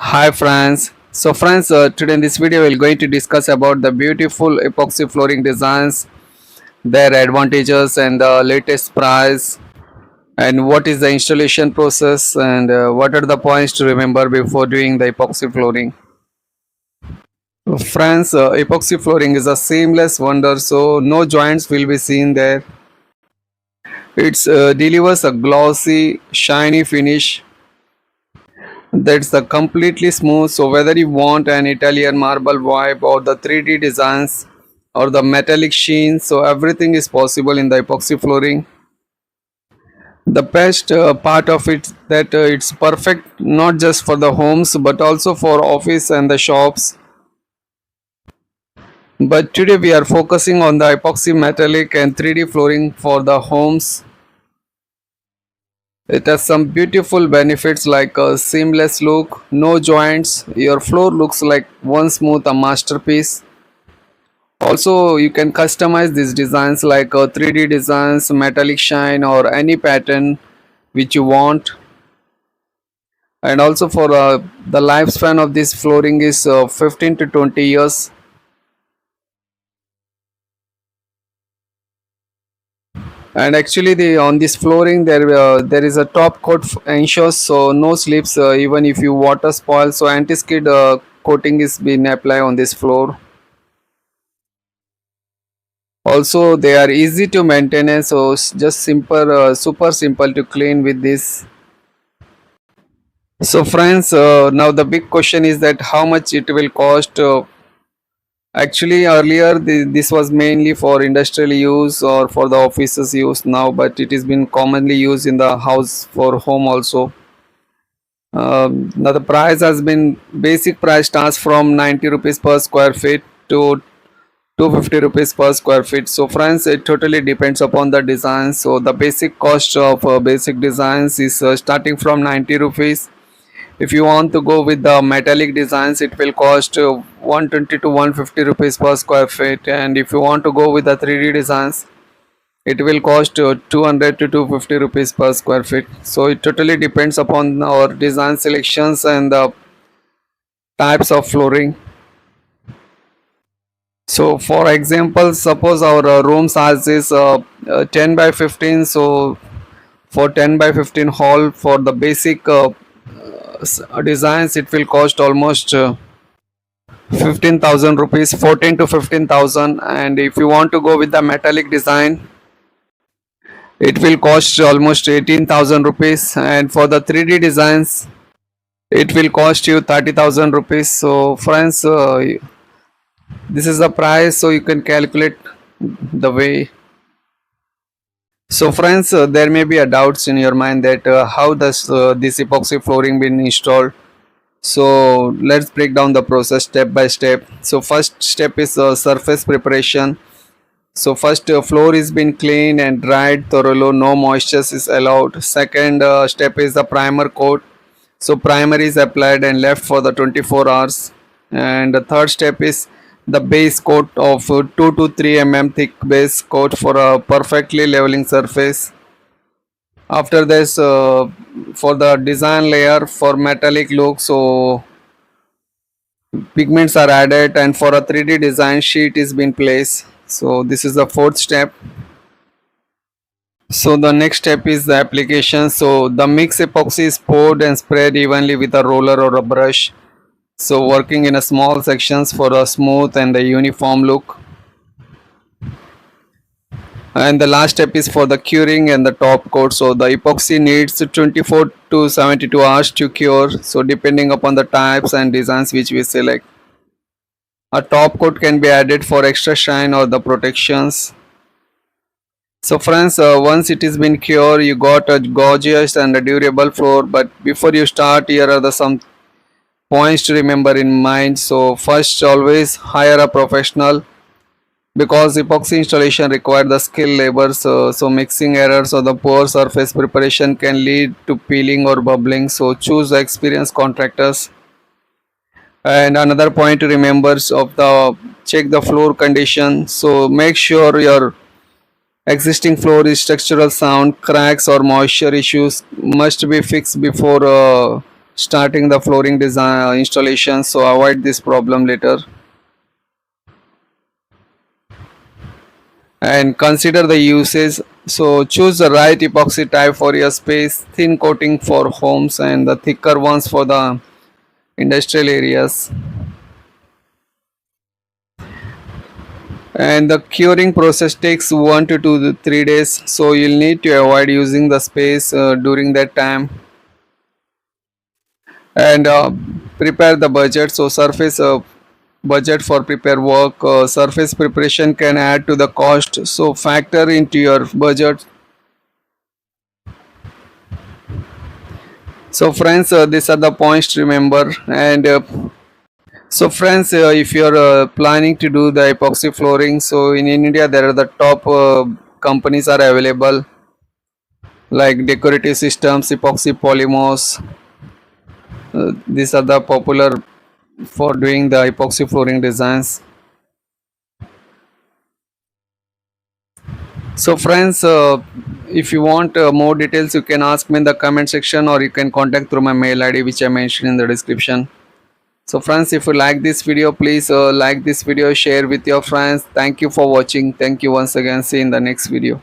Hi friends. Today in this video we're going to discuss about the beautiful epoxy flooring designs, their advantages and the latest price, and what is the installation process, and what are the points to remember before doing the epoxy flooring. Friends, epoxy flooring is a seamless wonder, so no joints will be seen there. It delivers a glossy, shiny finish that's the completely smooth. So whether you want an Italian marble vibe or the 3D designs or the metallic sheen, so everything is possible in the epoxy flooring. The best part of it that it's perfect not just for the homes but also for office and the shops. But today we are focusing on the epoxy metallic and 3D flooring for the homes. It has some beautiful benefits like a seamless look, no joints, your floor looks like one smooth a masterpiece. Also, you can customize these designs like 3D designs, metallic shine or any pattern which you want. And also for the lifespan of this flooring is 15 to 20 years. And actually the on this flooring there is a top coat ensures so no slips even if you water spoil, so anti-skid coating is being applied on this floor. Also they are easy to maintain, so just simple super simple to clean with this. So friends, now the big question is that how much it will cost. Actually, earlier this was mainly for industrial use or for the offices use now, but it has been commonly used in the house for home also. Now the price has been basic price starts from 90 rupees per square feet to 250 rupees per square feet. So friends, it totally depends upon the design. So the basic cost of basic designs is starting from 90 rupees. If you want to go with the metallic designs, it will cost 120 to 150 rupees per square feet. And if you want to go with the 3D designs, it will cost 200 to 250 rupees per square feet. So it totally depends upon our design selections and the types of flooring. So for example, suppose our room size is 10 by 15. So for 10 by 15 hall for the basic designs, it will cost almost 15,000 rupees, 14 to 15,000. And if you want to go with the metallic design, it will cost almost 18,000 rupees. And for the 3D designs, it will cost you 30,000 rupees. So friends, this is the price, so you can calculate the way. So friends, there may be a doubts in your mind that how does this epoxy flooring been installed. So let's break down the process step by step. So first step is surface preparation. So first floor is been cleaned and dried thoroughly, no moisture is allowed. Second step is the primer coat. So primer is applied and left for the 24 hours. And the third step is the base coat of 2 to 3 mm thick base coat for a perfectly leveling surface. After this, for the design layer for metallic look, so pigments are added, and for a 3D design sheet is being placed. So this is the fourth step. So the next step is the application. So the mix epoxy is poured and spread evenly with a roller or a brush. So working in a small sections for a smooth and a uniform look. And the last step is for the curing and the top coat. So the epoxy needs 24 to 72 hours to cure, so depending upon the types and designs which we select. A top coat can be added for extra shine or the protections. So friends, once it has been cured, you got a gorgeous and a durable floor. But before you start, here are the some points to remember in mind. So first, always hire a professional, because epoxy installation require the skilled labor. So mixing errors or the poor surface preparation can lead to peeling or bubbling. So choose the experienced contractors. And another point to remember of the check the floor condition. So make sure your existing floor is structural sound. Cracks or moisture issues must be fixed before starting the flooring design installation, so avoid this problem later. And consider the uses, so choose the right epoxy type for your space, thin coating for homes and the thicker ones for the industrial areas. And the curing process takes 1 to 2 to 3 days, so you'll need to avoid using the space during that time. And prepare the budget, so surface budget for prepare work, surface preparation can add to the cost, so factor into your budget. So friends, these are the points to remember. And so friends, if you're planning to do the epoxy flooring, so in India there are the top companies are available, like decorative systems, epoxy polymers. These are the popular for doing the epoxy flooring designs. So friends, if you want more details, you can ask me in the comment section, or you can contact through my mail ID which I mentioned in the description. So friends, if you like this video, please like this video, share with your friends. Thank you for watching. Thank you once again. See you in the next video.